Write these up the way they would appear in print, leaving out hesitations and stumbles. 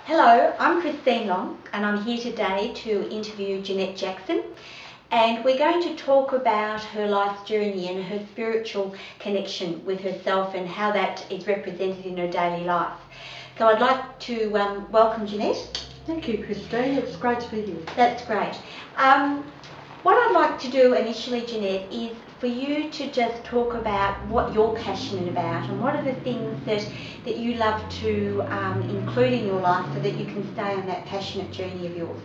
Hello, I'm Christine Long and I'm here today to interview Jeannette Jackson, and we're going to talk about her life's journey and her spiritual connection with herself and how that is represented in her daily life. So I'd like to welcome Jeannette. Thank you, Christine. It's great to be here. That's great. What I'd like to do initially, Jeannette, is for you to just talk about what you're passionate about and what are the things that you love to include in your life so that you can stay on that passionate journey of yours.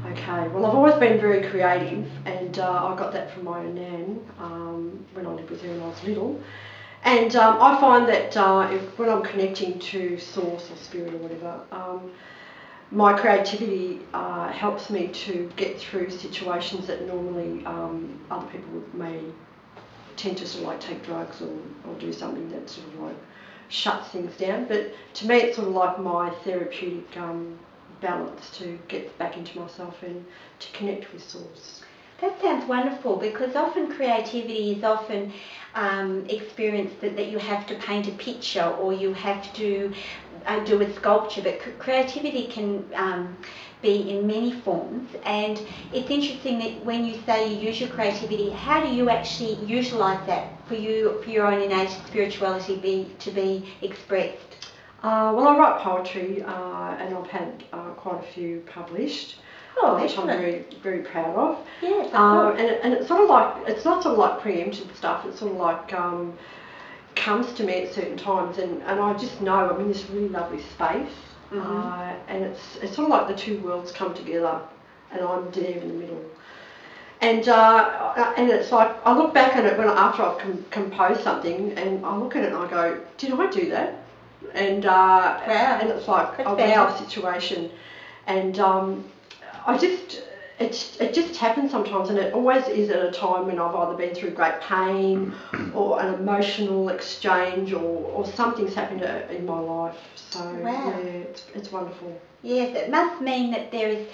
Okay, well, I've always been very creative, and I got that from my nan when I lived with her when I was little. And I find that when I'm connecting to source or spirit or whatever, my creativity helps me to get through situations that normally other people may tend to sort of like take drugs or do something that sort of like shuts things down. But to me, it's sort of like my therapeutic balance to get back into myself and to connect with source. That sounds wonderful, because often creativity is often experienced that you have to paint a picture or you have to do a sculpture, but creativity can be in many forms. And it's interesting that when you say you use your creativity, how do you actually utilise that for your own innate spirituality to be expressed? Well, I write poetry and I've had quite a few published. Which I'm very, very proud of. Yes, of course. And it's sort of like, it's not sort of like preempted stuff, it's sort of like comes to me at certain times, and I just know I'm in this really lovely space, and it's sort of like the two worlds come together and I'm there in the middle. And it's like, I look back at it after I've composed something, and I look at it and I go, did I do that? And wow. And it's like a wow situation. And it just happens sometimes, and it always is at a time when I've either been through great pain or an emotional exchange or something's happened in my life. So wow. Yeah, it's wonderful. Yes, it must mean that there is,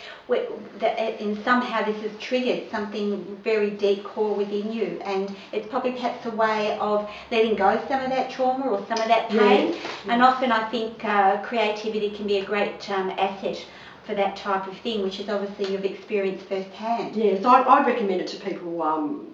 and somehow this has triggered something very deep core within you, and it's probably perhaps a way of letting go of some of that trauma or some of that pain. Yes. And often I think creativity can be a great asset for that type of thing, which is obviously you've experienced firsthand. Yes, I'd recommend it to people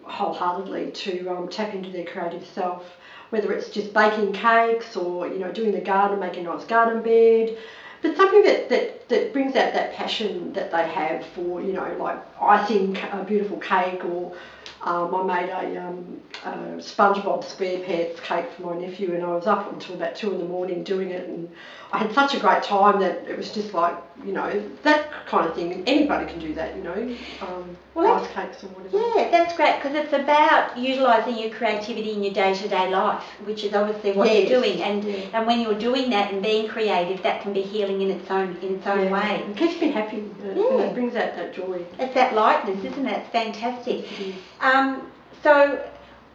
wholeheartedly to tap into their creative self, whether it's just baking cakes or doing the garden, making a nice garden bed, but something that brings out that passion that they have for like icing a beautiful cake, or I made a SpongeBob SquarePants cake for my nephew, and I was up until about 2 a.m. doing it, and I had such a great time that it was just like, that kind of thing. Anybody can do that, ice cakes or whatever. Yeah, that's great, because it's about utilising your creativity in your day-to-day life, which is obviously what you're doing. And when you're doing that and being creative, that can be healing in its own way. It keeps me happy. It brings out that joy. It's that lightness, isn't it? It's fantastic. So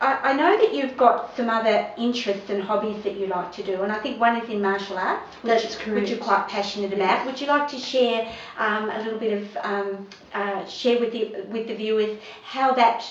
I know that you've got some other interests and hobbies that you like to do, and I think one is in martial arts, which you're quite passionate about. Would you like to share a little bit of share with the viewers how that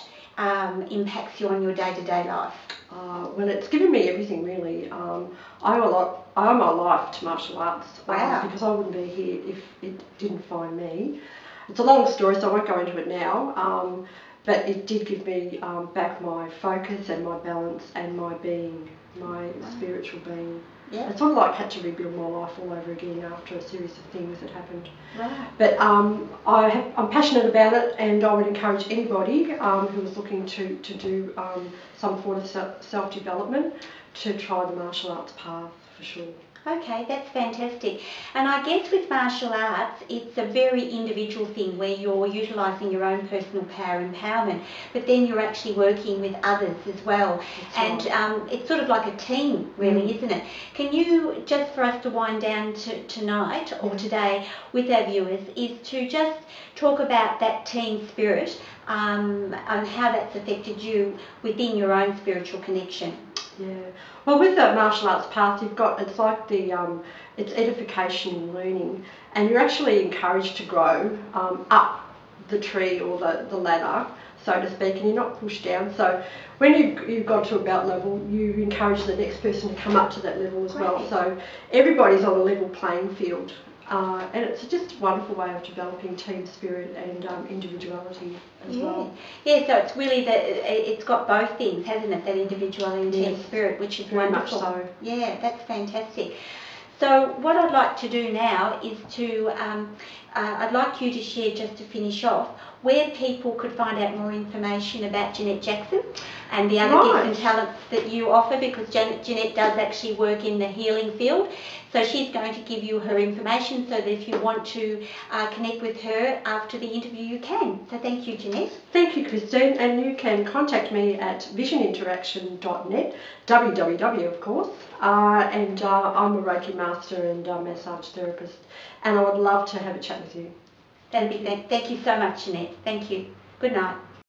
impacts you on your day-to-day life? Well, it's given me everything really. I owe my life to martial arts. Wow. Because I wouldn't be here if it didn't find me. It's a long story, so I won't go into it now. But it did give me back my focus and my balance and my being, my spiritual being. Yeah. It's sort of like had to rebuild my life all over again after a series of things that happened. Right. But I'm passionate about it, and I would encourage anybody who is looking to do some form of self-development to try the martial arts path for sure. Okay, that's fantastic. And I guess with martial arts, it's a very individual thing where you're utilising your own personal power empowerment, but then you're actually working with others as well. That's right. It's sort of like a team, really, isn't it? Can you, just for us to wind down tonight or today with our viewers, is to just talk about that team spirit and how that's affected you within your own spiritual connection? Yeah. Well, with the martial arts path, it's like it's edification and learning, and you're actually encouraged to grow up the tree or the ladder, so to speak, and you're not pushed down. So when you've got to a belt level, you encourage the next person to come up to that level as well. So everybody's on a level playing field. And it's just a wonderful way of developing team spirit and individuality as well. Yeah, so it's really it's got both things, hasn't it? That individuality and team spirit, which is very wonderful. Much so. Yeah, that's fantastic. So what I'd like to do now is to, I'd like you to share, just to finish off, where people could find out more information about Jeannette Jackson and the other gifts and talents that you offer, because Jeannette does actually work in the healing field. So she's going to give you her information so that if you want to connect with her after the interview, you can. So thank you, Jeannette. Thank you, Christine. And you can contact me at visioninteraction.net, www of course. And I'm a Reiki master and massage therapist, and I would love to have a chat with you. Thank you so much, Jeannette. Thank you. Good night.